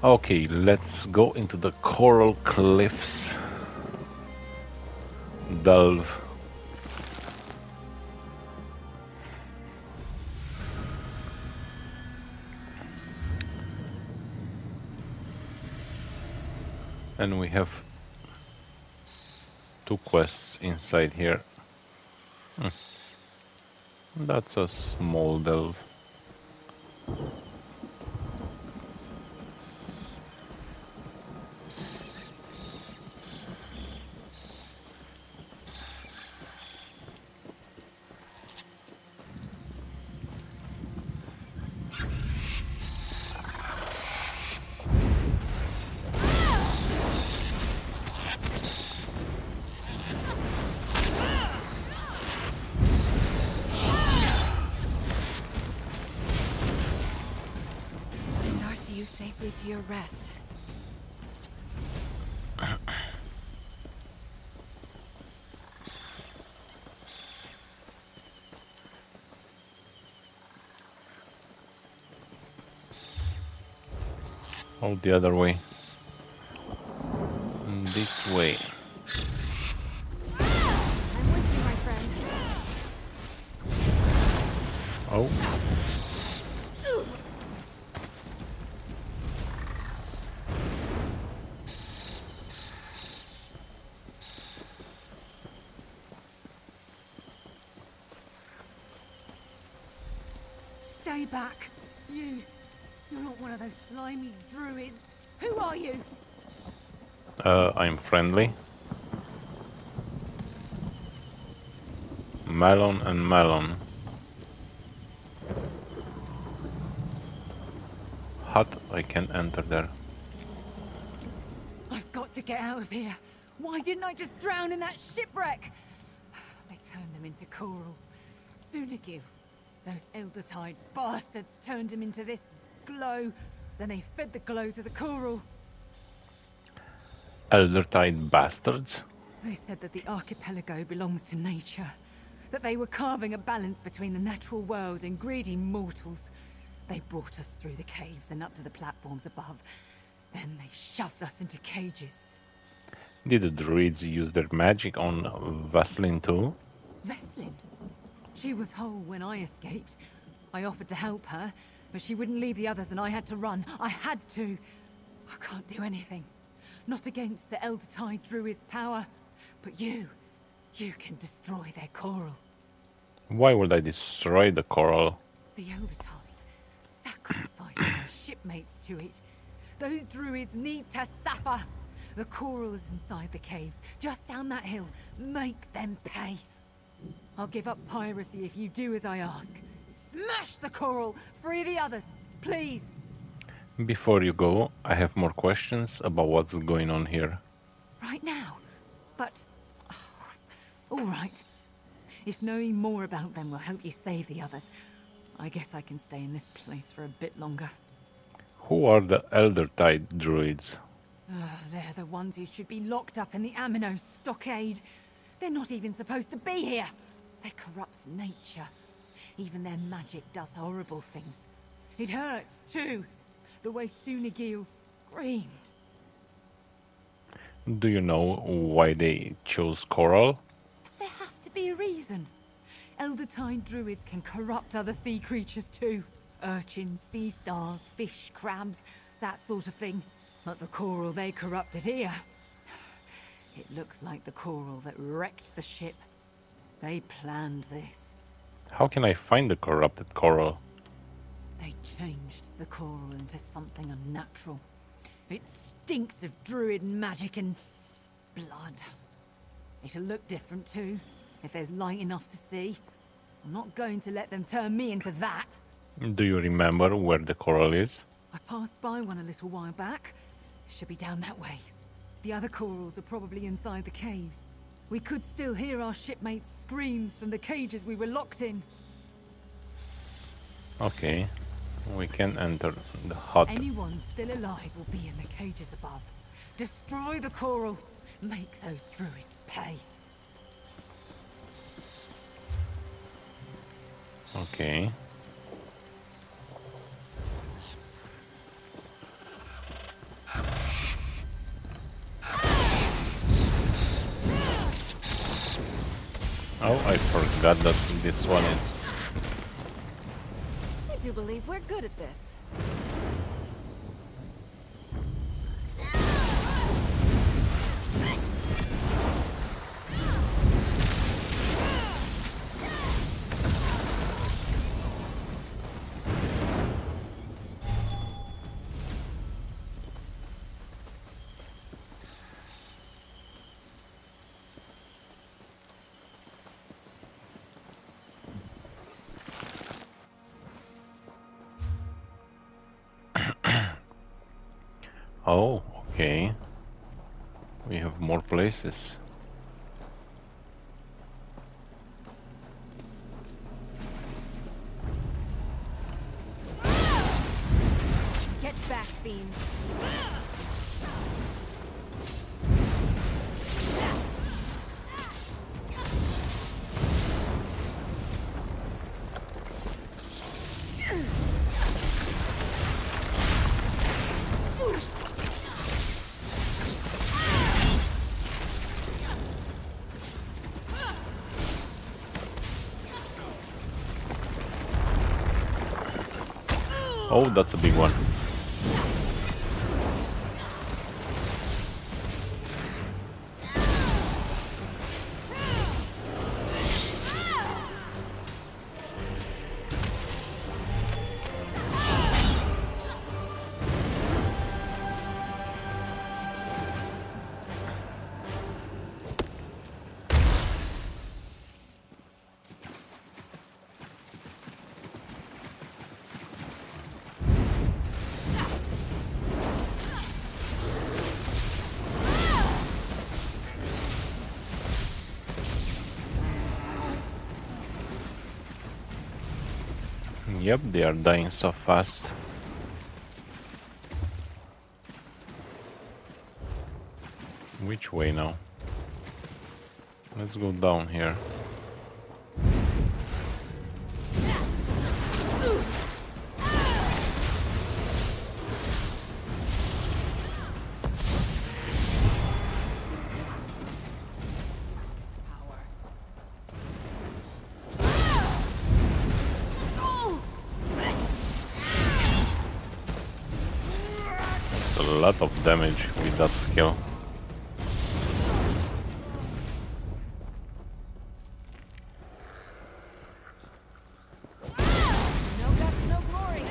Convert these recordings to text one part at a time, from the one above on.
Okay, let's go into the coral cliffs. Delve. And we have two quests inside here. That's a small delve. See you safely to your rest. Oh, the other way. This way. I'm with you, my friend. Oh. Stay back. You're not one of those slimy druids. Who are you? I'm friendly. Melon and melon. Hut, I can enter there. I've got to get out of here. Why didn't I just drown in that shipwreck? They turned him into coral. Sunagil. Those Eldertide bastards turned him into this glow. Then they fed the glow to the coral. Eldertide bastards? They said that the archipelago belongs to nature. That they were carving a balance between the natural world and greedy mortals. They brought us through the caves and up to the platforms above. Then they shoved us into cages. Did the druids use their magic on Vaseline too? Veslin. She was whole when I escaped. I offered to help her, but she wouldn't leave the others and I had to run. I had to. I can't do anything. Not against the Eldertide Druid's power. But you can destroy their coral. Why would I destroy the coral? The Eldertide sacrificed my shipmates to it. Those druids need to suffer. The coral is inside the caves, just down that hill. Make them pay. I'll give up piracy if you do as I ask. Smash the coral! Free the others, please! Before you go, I have more questions about what's going on here. Right now? But... all right. If knowing more about them will help you save the others, I guess I can stay in this place for a bit longer. Who are the Eldertide druids? They're the ones who should be locked up in the Amino stockade. They're not even supposed to be here. They corrupt nature. Even their magic does horrible things. It hurts, too. The way Sunagil screamed. Do you know why they chose coral? Does there have to be a reason? Eldertide druids can corrupt other sea creatures, too. Urchins, sea stars, fish, crabs, that sort of thing. But the coral they corrupted here... It looks like the coral that wrecked the ship. They planned this. How can I find the corrupted coral? They changed the coral into something unnatural. It stinks of druid magic and blood. It'll look different too, if there's light enough to see. I'm not going to let them turn me into that. Do you remember where the coral is? I passed by one a little while back. Should be down that way. The other corals are probably inside the caves. We could still hear our shipmates' screams from the cages we were locked in. Okay, we can enter the hut. Anyone still alive will be in the cages above. Destroy the coral. Make those druids pay. Okay. forgot that this one is. I do believe we're good at this. Oh, okay. We have more places. Get back, fiends. Oh, that's a big one. Yep, they are dying so fast. Which way now? Let's go down here. That's a lot of damage with that skill. No guts, no glory.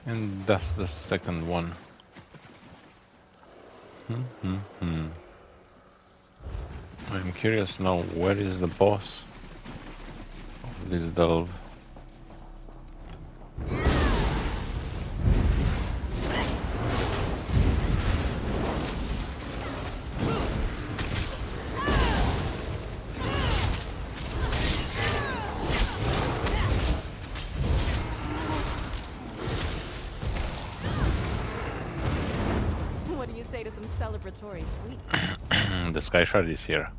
And that's the second one. I'm curious now, where is the boss of this delve? What do you say to some celebratory sweets. The Sky Shard is here.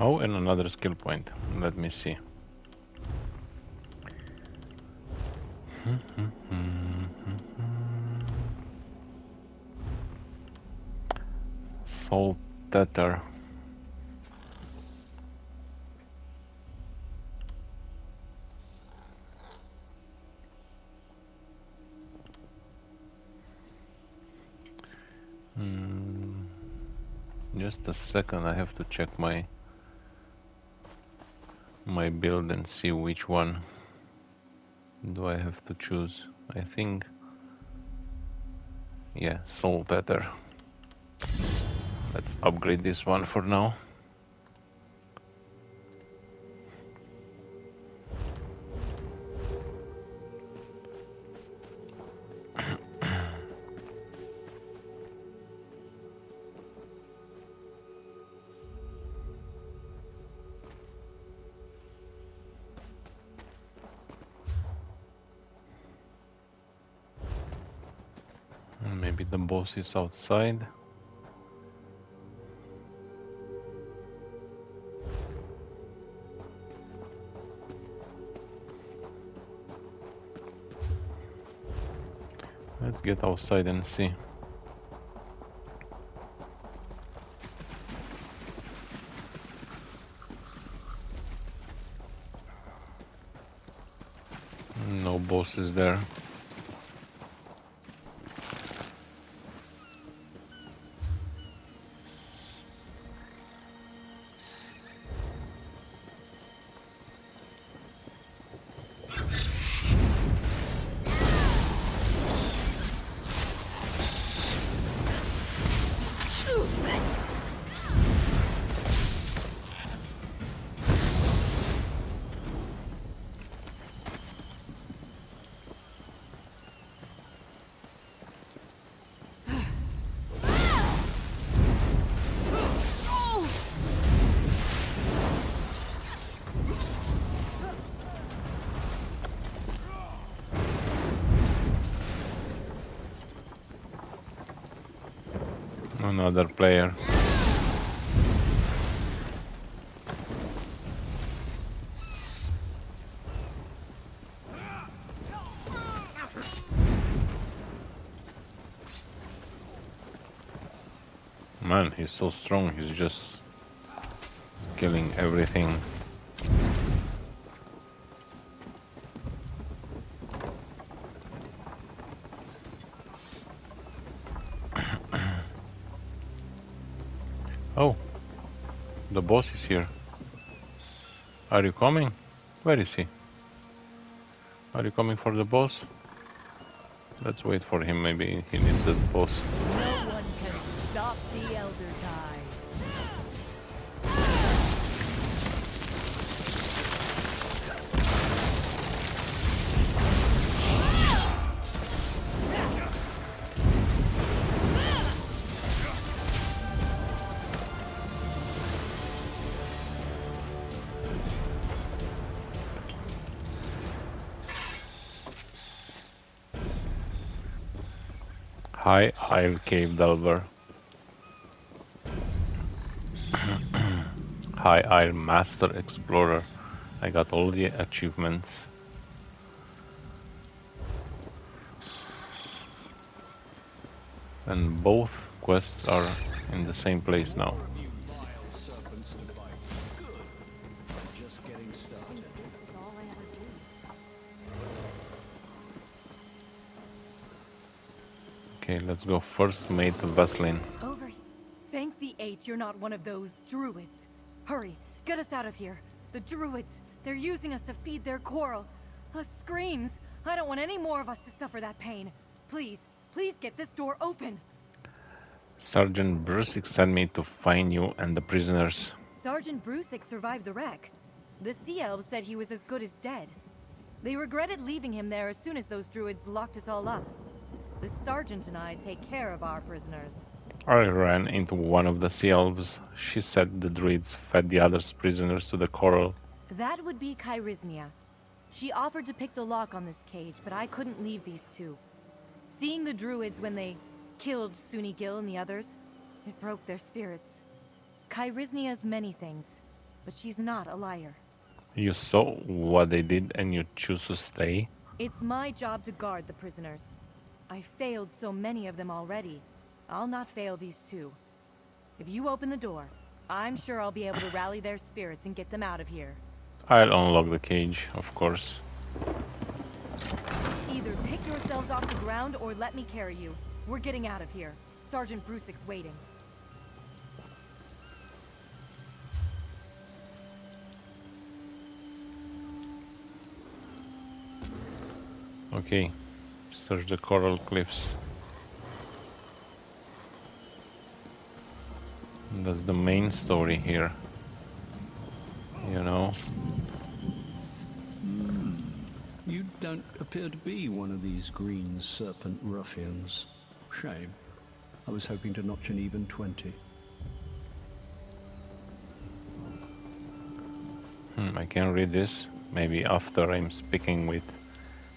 Oh, and another skill point. Let me see. Salt tether. Just a second, I have to check my build and see which one do I have to choose. I think, yeah, soul tether. Let's upgrade this one for now. Maybe the boss is outside. Let's get outside and see. No bosses there. Another player. Man, he's so strong, he's just killing everything. Oh, the boss is here. Are you coming? Where is he? Are you coming for the boss? Let's wait for him, maybe he needs the boss. No one can stop the Elder Tide. High Isle Cave Delver. High Isle Master Explorer. I got all the achievements. And both quests are in the same place now. Okay, let's go first mate Vaseline. Over. Thank the eight you're not one of those druids. Hurry, get us out of here. The druids, they're using us to feed their quarrel. Screams. I don't want any more of us to suffer that pain. Please, please get this door open. Sergeant Brusick sent me to find you and the prisoners. Sergeant Brusick survived the wreck. The Sea Elves said he was as good as dead. They regretted leaving him there as soon as those druids locked us all up. The sergeant and I take care of our prisoners. I ran into one of the sea elves. She said the druids fed the other prisoners to the coral. That would be Kairiznia. She offered to pick the lock on this cage, but I couldn't leave these two. Seeing the druids when they killed Suni Gil and the others, it broke their spirits. Kairiznia's many things, but she's not a liar. You saw what they did and you choose to stay? It's my job to guard the prisoners. I failed so many of them already. I'll not fail these two. If you open the door, I'm sure I'll be able to rally their spirits and get them out of here. I'll unlock the cage, of course. Either pick yourselves off the ground or let me carry you. We're getting out of here. Sergeant Brusick's waiting. Okay, search the coral cliffs. That's the main story here. You know? You don't appear to be one of these green serpent ruffians. Shame. I was hoping to notch an even 20. I can read this. Maybe after I'm speaking with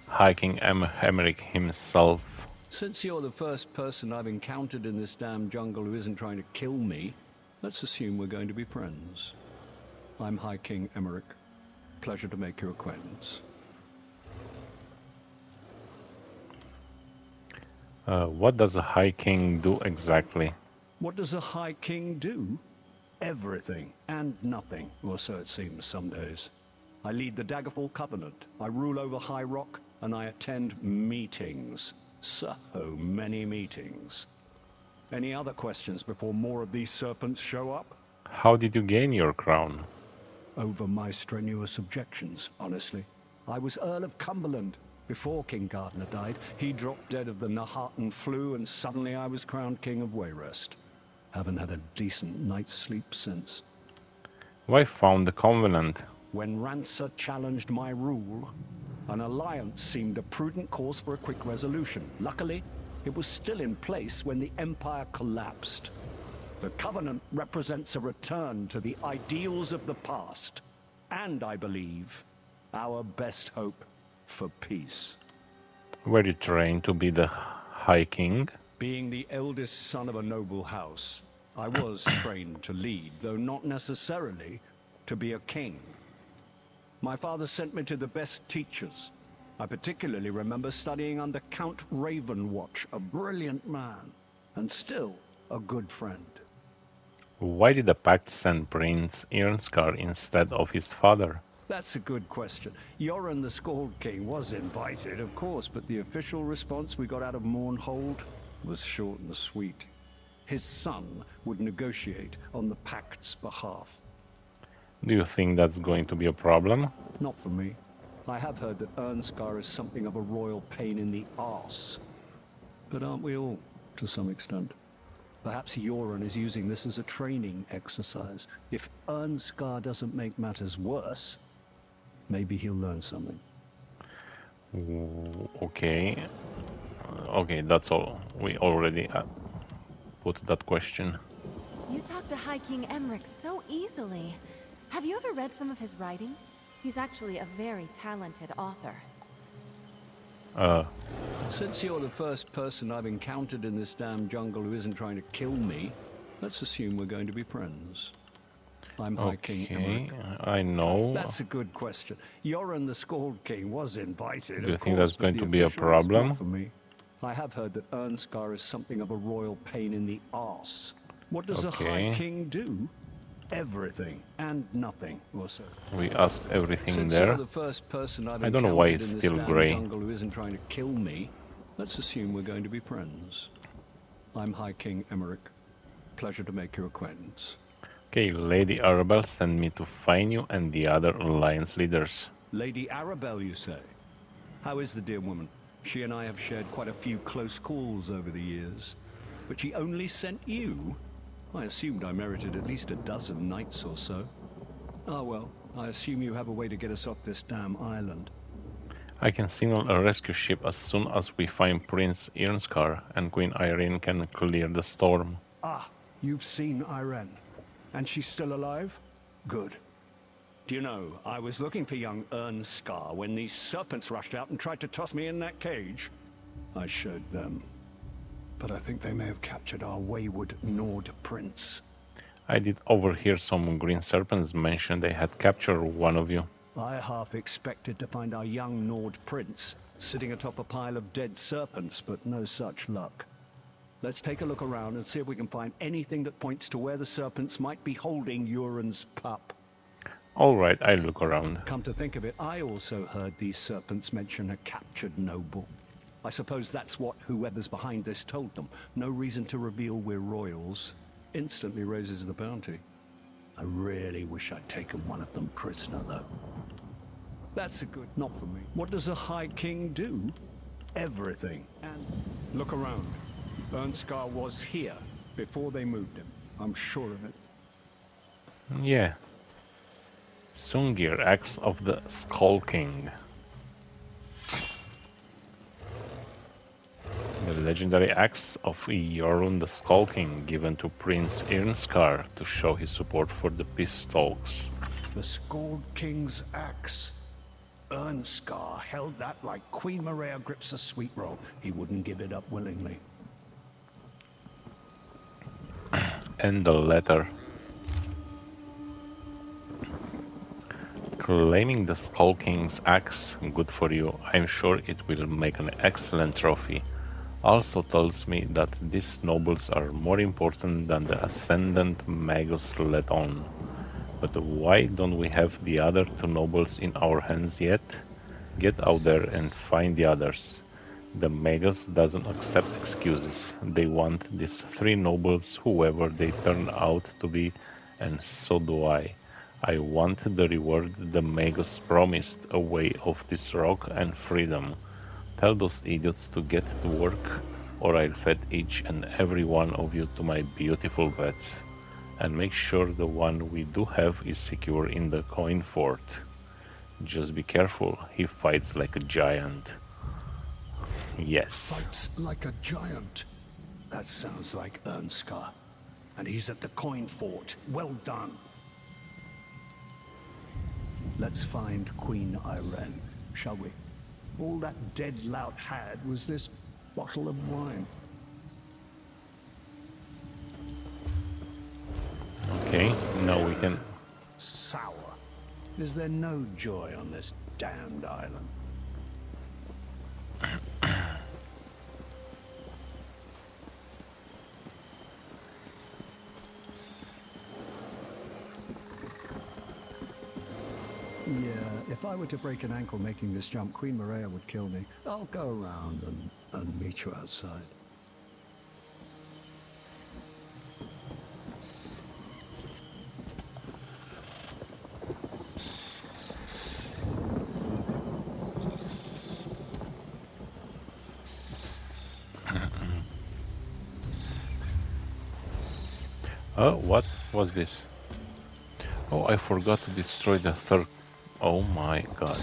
High King Emmerich himself. Since you're the first person I've encountered in this damn jungle who isn't trying to kill me, let's assume we're going to be friends. I'm High King Emmerich. Pleasure to make your acquaintance. What does a High King do exactly? What does a High King do? Everything and nothing, or so it seems some days. I lead the Daggerfall Covenant, I rule over High Rock, and I attend meetings. So many meetings. Any other questions before more of these serpents show up? How did you gain your crown? Over my strenuous objections, honestly. I was Earl of Cumberland. Before King Gardner died, he dropped dead of the Nahartan flu, and suddenly I was crowned King of Wayrest. Haven't had a decent night's sleep since. Why found the Covenant? When Rancer challenged my rule, an alliance seemed a prudent course for a quick resolution. Luckily, it was still in place when the Empire collapsed. The Covenant represents a return to the ideals of the past, and I believe, our best hope for peace. Were you trained to be the High King? Being the eldest son of a noble house, I was trained to lead, though not necessarily to be a king. My father sent me to the best teachers. I particularly remember studying under Count Ravenwatch, a brilliant man, and still a good friend. Why did the Pact send Prince Irnskar instead of his father? That's a good question. Yoren the Scald King was invited, of course, but the official response we got out of Mournhold was short and sweet. His son would negotiate on the Pact's behalf. Do you think that's going to be a problem? Not for me. I have heard that Irnskar is something of a royal pain in the arse. But aren't we all, to some extent? Perhaps Yoren is using this as a training exercise. If Irnskar doesn't make matters worse, maybe he'll learn something. Okay. Okay, that's all. We already put that question. You talk to High King Emmerich so easily. Have you ever read some of his writing? He's actually a very talented author. Since you're the first person I've encountered in this damn jungle who isn't trying to kill me, let's assume we're going to be friends. I'm High King Emmerich. I know. That's a good question. Yoren the Scald King was invited. Do you think that's going to be a problem? For me. I have heard that Irnskar is something of a royal pain in the arse. What does a High King do? Everything and nothing, or so. We asked everything Since there. you're the first person I've I don't know why encountered it's in still this grey. damn jungle who isn't trying to kill me, let's assume we're going to be friends. I'm High King Emmerich. Pleasure to make your acquaintance. Okay, Lady Arabelle sent me to find you and the other alliance leaders. Lady Arabelle, you say? How is the dear woman? She and I have shared quite a few close calls over the years. But she only sent you? I assumed I merited at least a dozen knights or so. Ah well, I assume you have a way to get us off this damn island. I can signal a rescue ship as soon as we find Prince Irnskar and Queen Irene can clear the storm. Ah, you've seen Irene. And she's still alive? Good. Do you know, I was looking for young Irnskar when these serpents rushed out and tried to toss me in that cage. I showed them. But I think they may have captured our wayward Nord prince. I did overhear some green serpents mention they had captured one of you. I half expected to find our young Nord prince sitting atop a pile of dead serpents, but no such luck. Let's take a look around and see if we can find anything that points to where the serpents might be holding Urin's pup. All right, I'll look around. Come to think of it, I also heard these serpents mention a captured noble. I suppose that's what whoever's behind this told them. No reason to reveal we're royals. Instantly raises the bounty. I really wish I'd taken one of them prisoner, though. That's a good... Not for me. What does a High King do? Everything. And look around. Irnskar was here before they moved him. I'm sure of it. Yeah. Sungir, Axe of the Skull King. The legendary axe of Jorun the Skull King, given to Prince Irnskar to show his support for the peace talks. The Skull King's axe. Irnskar held that like Queen Maria grips a sweet roll. He wouldn't give it up willingly. And the letter. Claiming the Skull King's axe, good for you. I'm sure it will make an excellent trophy. Also tells me that these nobles are more important than the ascendant Magus let on. But why don't we have the other two nobles in our hands yet? Get out there and find the others. The Magus doesn't accept excuses. They want these three nobles, whoever they turn out to be, and so do I. I want the reward the Magus promised, a way off this rock and freedom. Tell those idiots to get to work, or I'll feed each and every one of you to my beautiful pets. And make sure the one we do have is secure in the coin fort. Just be careful, he fights like a giant. Yes. Fights like a giant. That sounds like Irnskar. And he's at the coin fort. Well done. Let's find Queen Irene, shall we? All that dead lout had was this bottle of wine. Okay, now we can... Sour. Is there no joy on this damned island? Yeah, if I were to break an ankle making this jump, Queen Maria would kill me. I'll go around and meet you outside. Oh, what was this? Oh, I forgot to destroy the third... Oh my god.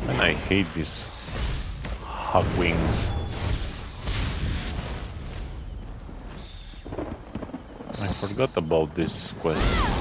And I hate these hot wings. I forgot about this quest.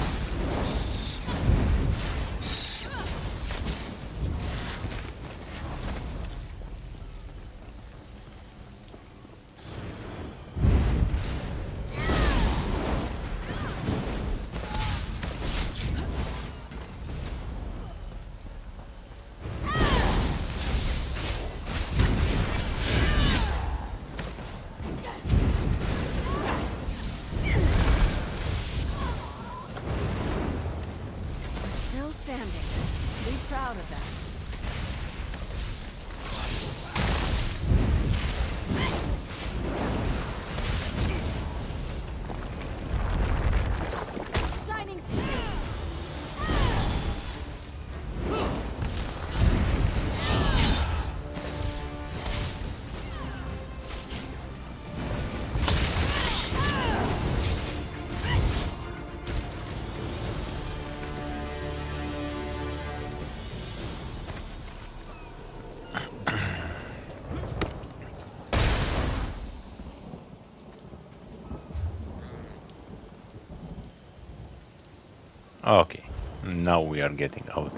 Okay, now we are getting out.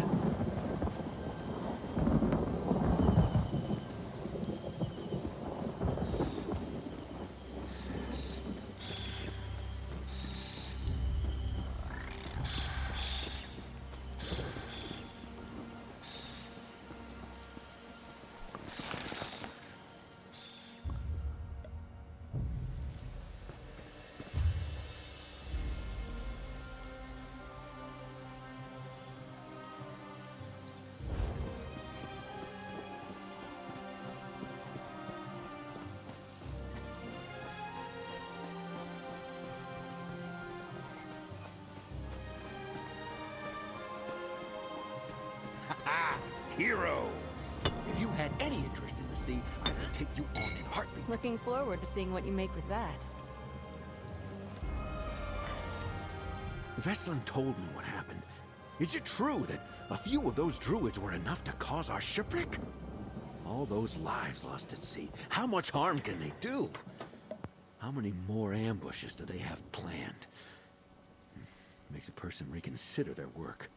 Ha! Hero! If you had any interest in the sea, I would take you on in a heartbeat. Looking forward to seeing what you make with that. Veslin told me what happened. Is it true that a few of those druids were enough to cause our shipwreck? All those lives lost at sea. How much harm can they do? How many more ambushes do they have planned? Makes a person reconsider their work.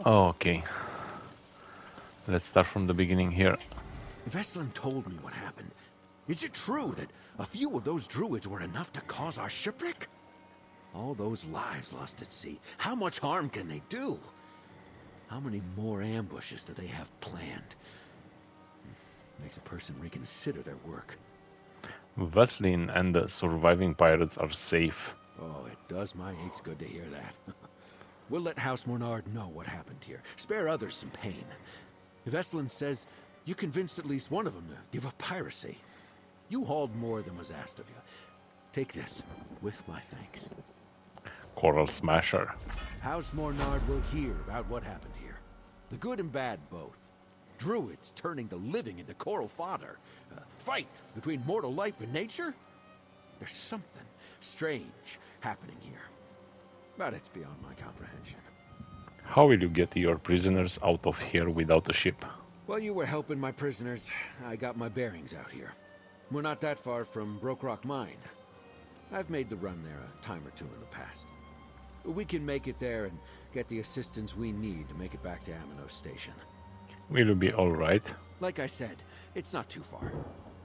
Okay. Let's start from the beginning here. Veslin told me what happened. Is it true that a few of those druids were enough to cause our shipwreck? All those lives lost at sea. How much harm can they do? How many more ambushes do they have planned? Makes a person reconsider their work. Vaseline and the surviving pirates are safe. Oh, it does my aches good to hear that. We'll let House Mornard know what happened here. Spare others some pain. Veslin says you convinced at least one of them to give up piracy. You hauled more than was asked of you. Take this, with my thanks. Coral Smasher. House Mornard will hear about what happened here. The good and bad both. Druids turning the living into coral fodder. Fight between mortal life and nature? There's something strange happening here. But it's beyond my comprehension. How will you get your prisoners out of here without a ship? While you were helping my prisoners, I got my bearings out here. We're not that far from Broke Rock Mine. I've made the run there a time or two in the past. We can make it there and get the assistance we need to make it back to Amino Station. Will you be alright? Like I said, it's not too far.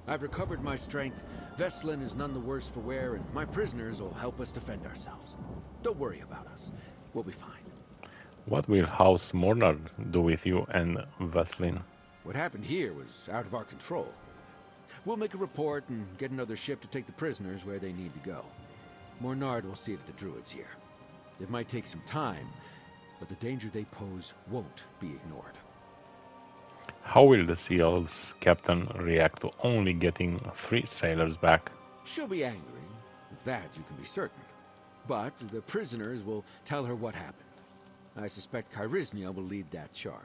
I've recovered my strength, Veslin is none the worse for wear, and my prisoners will help us defend ourselves. Don't worry about us. We'll be fine. What will House Mornard do with you and Vaseline? What happened here was out of our control. We'll make a report and get another ship to take the prisoners where they need to go. Mornard will see that the druids here. It might take some time, but the danger they pose won't be ignored. How will the Seal's captain react to only getting 3 sailors back? She'll be angry. Of that you can be certain. But the prisoners will tell her what happened. I suspect Kyrysnia will lead that charge.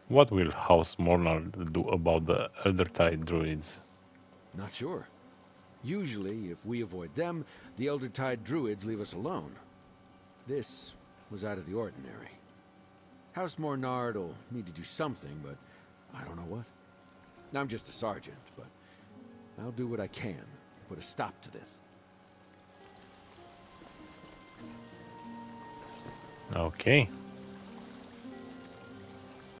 What will House Mornard do about the Eldertide druids? Not sure. Usually, if we avoid them, the Eldertide druids leave us alone. This was out of the ordinary. House Mornard will need to do something, but I don't know what. I'm just a sergeant, but I'll do what I can to put a stop to this. Okay.